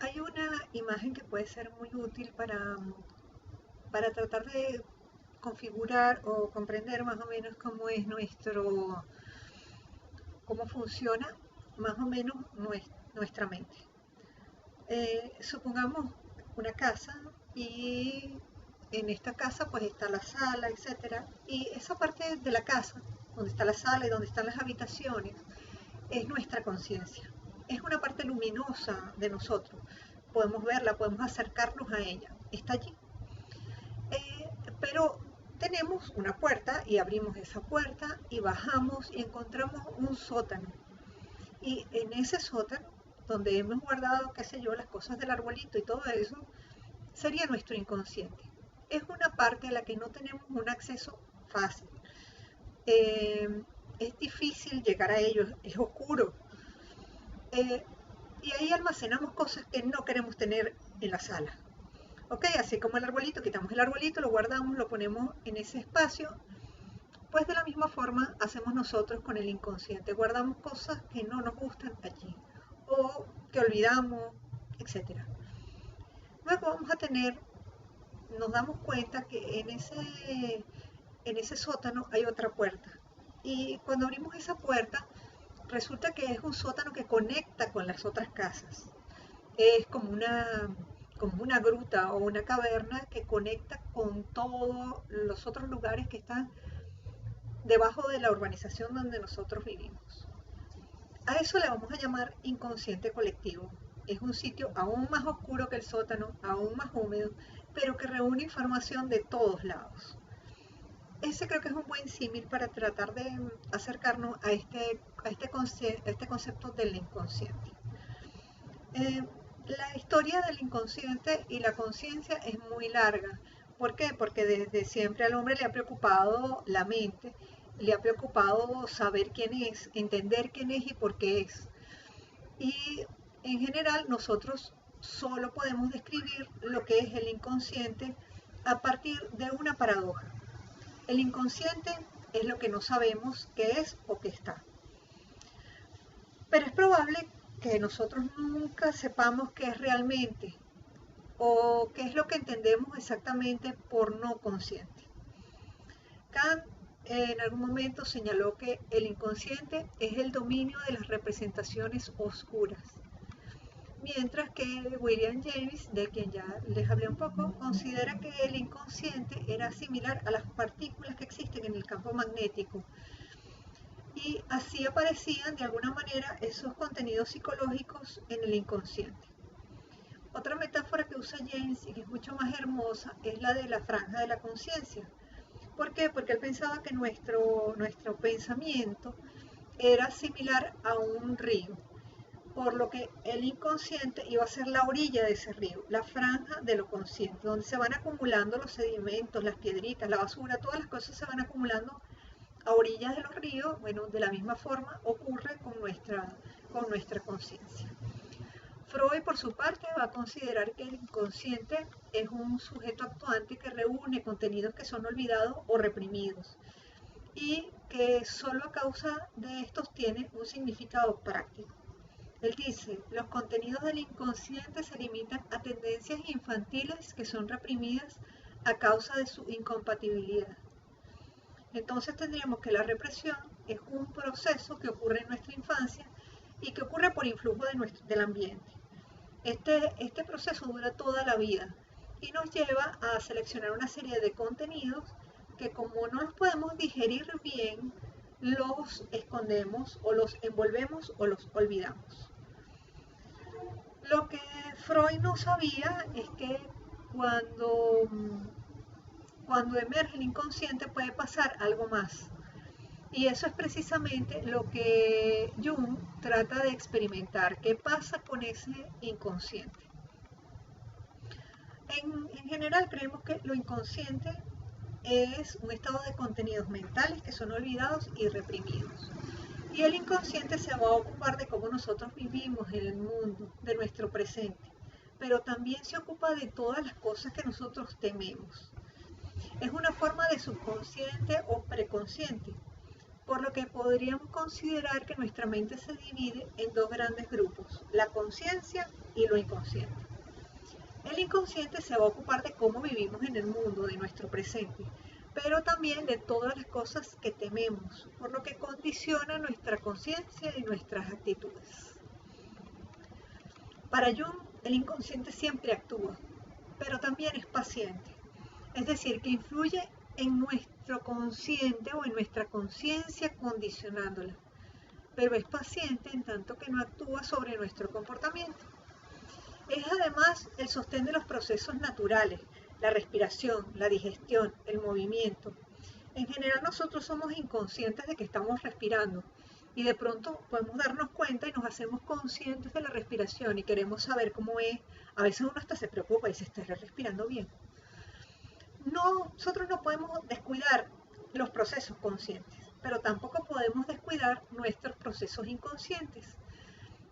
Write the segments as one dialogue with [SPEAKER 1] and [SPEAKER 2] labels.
[SPEAKER 1] Hay una imagen que puede ser muy útil para tratar de configurar o comprender más o menos cómo funciona más o menos nuestra mente. Supongamos una casa y en esta casa pues está la sala, etcétera, y esa parte de la casa, donde está la sala y donde están las habitaciones, es nuestra conciencia. Es una parte luminosa de nosotros. Podemos verla, podemos acercarnos a ella. Está allí. Pero tenemos una puerta y abrimos esa puerta y bajamos y encontramos un sótano. Y en ese sótano, donde hemos guardado, qué sé yo, las cosas del arbolito y todo eso, sería nuestro inconsciente. Es una parte a la que no tenemos un acceso fácil. Eh, es difícil llegar a ello, es oscuro. Eh, y ahí almacenamos cosas que no queremos tener en la sala. Ok, así como el arbolito, quitamos el arbolito, lo guardamos, lo ponemos en ese espacio. Pues de la misma forma hacemos nosotros con el inconsciente. Guardamos cosas que no nos gustan allí o que olvidamos, etcétera. Luego vamos a tener, nos damos cuenta que en ese sótano hay otra puerta. Y cuando abrimos esa puerta, resulta que es un sótano que conecta con las otras casas. Es como una gruta o una caverna que conecta con todos los otros lugares que están debajo de la urbanización donde nosotros vivimos. A eso le vamos a llamar inconsciente colectivo. Es un sitio aún más oscuro que el sótano, aún más húmedo, pero que reúne información de todos lados. Ese creo que es un buen símil para tratar de acercarnos a este concepto del inconsciente. Eh, la historia del inconsciente y la conciencia es muy larga. ¿Por qué? Porque desde siempre al hombre le ha preocupado la mente, le ha preocupado saber quién es, entender quién es y por qué es. Y en general nosotros solo podemos describir lo que es el inconsciente a partir de una paradoja. El inconsciente es lo que no sabemos qué es o qué está. Pero es probable que nosotros nunca sepamos qué es realmente o qué es lo que entendemos exactamente por no consciente. Kant en algún momento señaló que el inconsciente es el dominio de las representaciones oscuras, mientras que William James, de quien ya les hablé un poco, considera que el inconsciente era similar a las partículas que existen en el campo magnético y así aparecían de alguna manera esos contenidos psicológicos en el inconsciente. Otra metáfora que usa James y que es mucho más hermosa es la de la franja de la conciencia. ¿Por qué? Porque él pensaba que nuestro pensamiento era similar a un río, por lo que el inconsciente iba a ser la orilla de ese río, la franja de lo consciente, donde se van acumulando los sedimentos, las piedritas, la basura, todas las cosas se van acumulando a orillas de los ríos. Bueno, de la misma forma ocurre con nuestra conciencia. Freud, por su parte, va a considerar que el inconsciente es un sujeto actuante que reúne contenidos que son olvidados o reprimidos y que solo a causa de estos tiene un significado práctico. Él dice, los contenidos del inconsciente se limitan a tendencias infantiles que son reprimidas a causa de su incompatibilidad. Entonces tendríamos que la represión es un proceso que ocurre en nuestra infancia y que ocurre por influjo del ambiente. Este proceso dura toda la vida y nos lleva a seleccionar una serie de contenidos que como no los podemos digerir bien, los escondemos o los envolvemos o los olvidamos. Lo que Freud no sabía es que cuando, cuando emerge el inconsciente puede pasar algo más. Y eso es precisamente lo que Jung trata de experimentar. ¿Qué pasa con ese inconsciente? En general creemos que lo inconsciente es un estado de contenidos mentales que son olvidados y reprimidos. Y el inconsciente se va a ocupar de cómo nosotros vivimos en el mundo, de nuestro presente, pero también se ocupa de todas las cosas que nosotros tememos. Es una forma de subconsciente o preconsciente. por lo que podríamos considerar que nuestra mente se divide en dos grandes grupos, la conciencia y lo inconsciente. El inconsciente se va a ocupar de cómo vivimos en el mundo, de nuestro presente, pero también de todas las cosas que tememos, por lo que condiciona nuestra conciencia y nuestras actitudes. Para Jung, el inconsciente siempre actúa, pero también es paciente, es decir, que influye en nuestro consciente o en nuestra conciencia condicionándola, pero es paciente en tanto que no actúa sobre nuestro comportamiento. Es además el sostén de los procesos naturales, la respiración, la digestión, el movimiento. En general nosotros somos inconscientes de que estamos respirando y de pronto podemos darnos cuenta y nos hacemos conscientes de la respiración y queremos saber cómo es. A veces uno hasta se preocupa y dice, ¿estaré respirando bien? No, nosotros no podemos descuidar los procesos conscientes, pero tampoco podemos descuidar nuestros procesos inconscientes,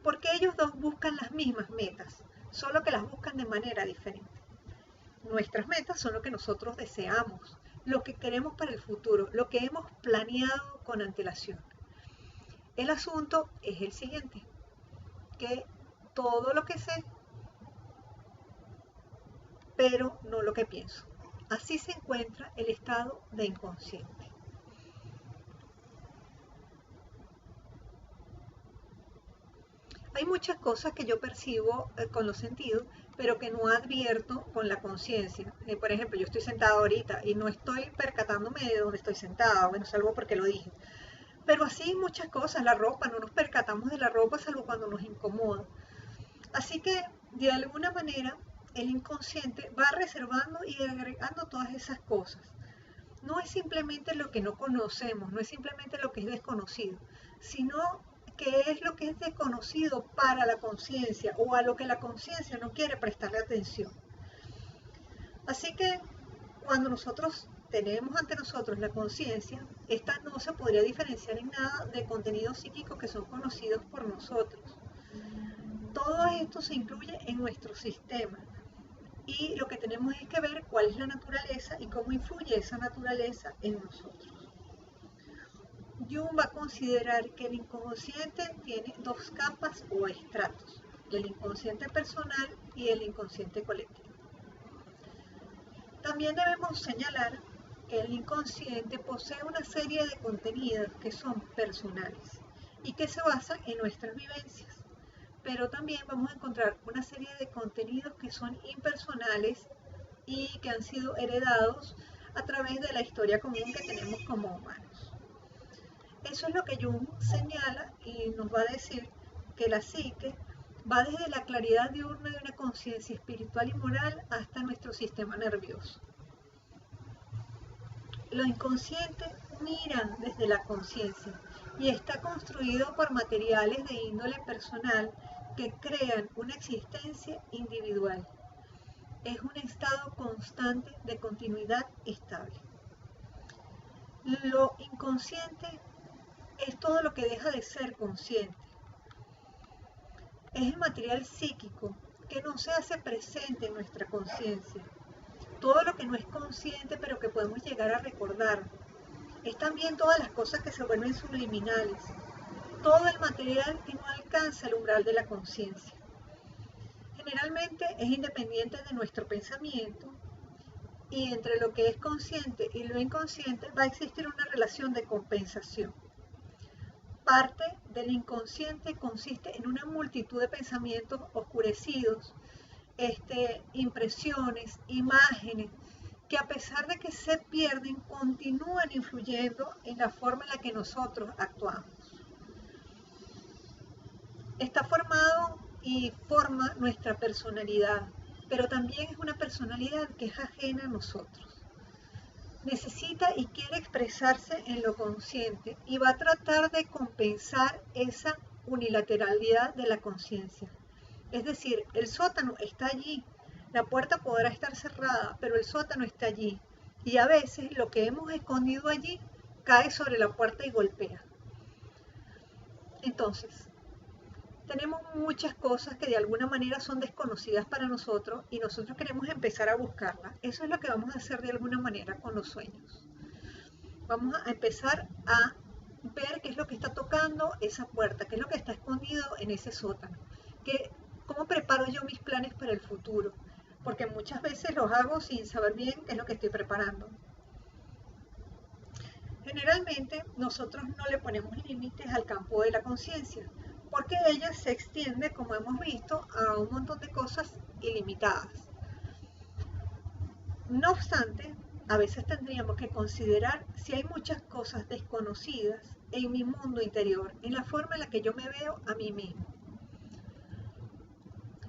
[SPEAKER 1] porque ellos dos buscan las mismas metas, solo que las buscan de manera diferente. Nuestras metas son lo que nosotros deseamos, lo que queremos para el futuro, lo que hemos planeado con antelación. El asunto es el siguiente, que todo lo que sé, pero no lo que pienso. Así se encuentra el estado de inconsciente. Hay muchas cosas que yo percibo con los sentidos, pero que no advierto con la conciencia. Por ejemplo, yo estoy sentada ahorita y no estoy percatándome de dónde estoy sentada, bueno, salvo porque lo dije. Pero así muchas cosas, la ropa, no nos percatamos de la ropa salvo cuando nos incomoda. Así que, de alguna manera, el inconsciente va reservando y agregando todas esas cosas. No es simplemente lo que no conocemos, no es simplemente lo que es desconocido, sino que es lo que es desconocido para la conciencia o a lo que la conciencia no quiere prestarle atención. Así que cuando nosotros tenemos ante nosotros la conciencia, esta no se podría diferenciar en nada de contenidos psíquicos que son conocidos por nosotros. Todo esto se incluye en nuestro sistema y lo que tenemos es que ver cuál es la naturaleza y cómo influye esa naturaleza en nosotros. Jung va a considerar que el inconsciente tiene dos capas o estratos, el inconsciente personal y el inconsciente colectivo. También debemos señalar que el inconsciente posee una serie de contenidos que son personales y que se basan en nuestras vivencias, pero también vamos a encontrar una serie de contenidos que son impersonales y que han sido heredados a través de la historia común que tenemos como humanos. Eso es lo que Jung señala y nos va a decir que la psique va desde la claridad diurna de una conciencia espiritual y moral hasta nuestro sistema nervioso. Lo inconsciente mira desde la conciencia y está construido por materiales de índole personal que crean una existencia individual. Es un estado constante de continuidad estable. Lo inconsciente es todo lo que deja de ser consciente. Es el material psíquico que no se hace presente en nuestra conciencia. Todo lo que no es consciente pero que podemos llegar a recordar. Es también todas las cosas que se vuelven subliminales. Todo el material que no alcanza el umbral de la conciencia. Generalmente es independiente de nuestro pensamiento y entre lo que es consciente y lo inconsciente va a existir una relación de compensación. Parte del inconsciente consiste en una multitud de pensamientos oscurecidos, impresiones, imágenes, que a pesar de que se pierden, continúan influyendo en la forma en la que nosotros actuamos. Está formado y forma nuestra personalidad, pero también es una personalidad que es ajena a nosotros. Necesita y quiere expresarse en lo consciente y va a tratar de compensar esa unilateralidad de la conciencia. Es decir, el sótano está allí, la puerta podrá estar cerrada, pero el sótano está allí. Y a veces lo que hemos escondido allí cae sobre la puerta y golpea. Entonces, tenemos muchas cosas que de alguna manera son desconocidas para nosotros y nosotros queremos empezar a buscarlas. Eso es lo que vamos a hacer de alguna manera con los sueños. Vamos a empezar a ver qué es lo que está tocando esa puerta, qué es lo que está escondido en ese sótano, cómo preparo yo mis planes para el futuro, porque muchas veces los hago sin saber bien qué es lo que estoy preparando. Generalmente nosotros no le ponemos límites al campo de la conciencia, porque ella se extiende, como hemos visto, a un montón de cosas ilimitadas. No obstante, a veces tendríamos que considerar si hay muchas cosas desconocidas en mi mundo interior, en la forma en la que yo me veo a mí mismo.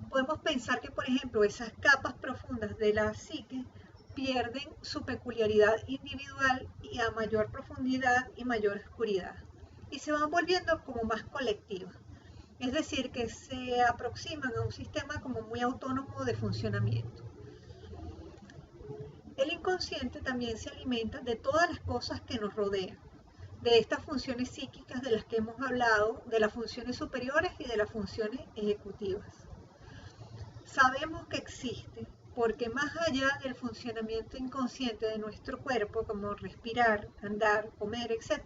[SPEAKER 1] Podemos pensar que, por ejemplo, esas capas profundas de la psique pierden su peculiaridad individual y a mayor profundidad y mayor oscuridad, y se van volviendo como más colectivas. Es decir, que se aproximan a un sistema como muy autónomo de funcionamiento. El inconsciente también se alimenta de todas las cosas que nos rodean, de estas funciones psíquicas de las que hemos hablado, de las funciones superiores y de las funciones ejecutivas. Sabemos que existe porque más allá del funcionamiento inconsciente de nuestro cuerpo, como respirar, andar, comer, etc.,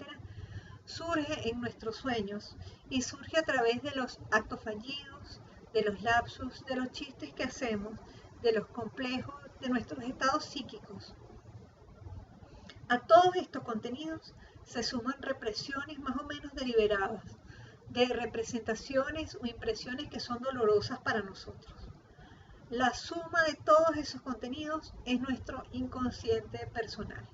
[SPEAKER 1] surge en nuestros sueños y surge a través de los actos fallidos, de los lapsus, de los chistes que hacemos, de los complejos, de nuestros estados psíquicos. A todos estos contenidos se suman represiones más o menos deliberadas, de representaciones o impresiones que son dolorosas para nosotros. La suma de todos esos contenidos es nuestro inconsciente personal.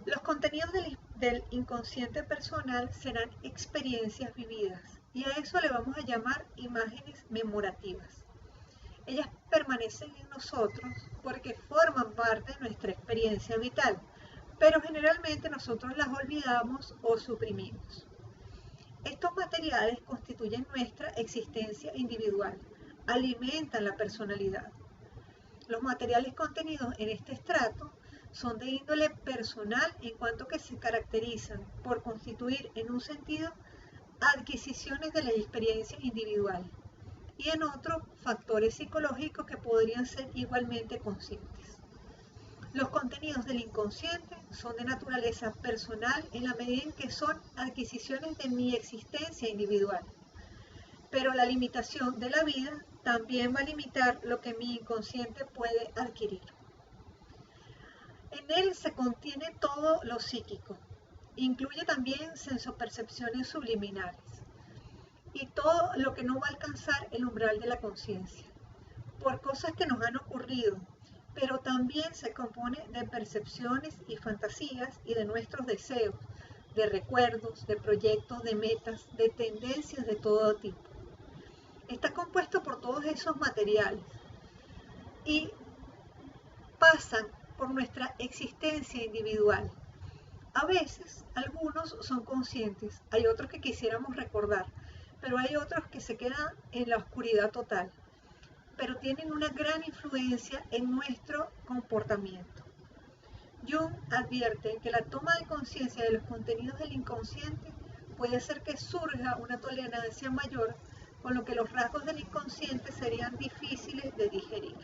[SPEAKER 1] Los contenidos del inconsciente personal serán experiencias vividas y a eso le vamos a llamar imágenes memorativas. Ellas permanecen en nosotros porque forman parte de nuestra experiencia vital, pero generalmente nosotros las olvidamos o suprimimos. Estos materiales constituyen nuestra existencia individual, alimentan la personalidad. Los materiales contenidos en este estrato son de índole personal en cuanto que se caracterizan por constituir en un sentido adquisiciones de la experiencia individual y en otro factores psicológicos que podrían ser igualmente conscientes. Los contenidos del inconsciente son de naturaleza personal en la medida en que son adquisiciones de mi existencia individual. Pero la limitación de la vida también va a limitar lo que mi inconsciente puede adquirir. En él se contiene todo lo psíquico, incluye también sensopercepciones subliminales y todo lo que no va a alcanzar el umbral de la conciencia, por cosas que nos han ocurrido, pero también se compone de percepciones y fantasías y de nuestros deseos, de recuerdos, de proyectos, de metas, de tendencias de todo tipo. Está compuesto por todos esos materiales y pasan por nuestra existencia individual. A veces, algunos son conscientes, hay otros que quisiéramos recordar, pero hay otros que se quedan en la oscuridad total, pero tienen una gran influencia en nuestro comportamiento. Jung advierte que la toma de conciencia de los contenidos del inconsciente puede hacer que surja una tolerancia mayor, con lo que los rasgos del inconsciente serían difíciles de digerir.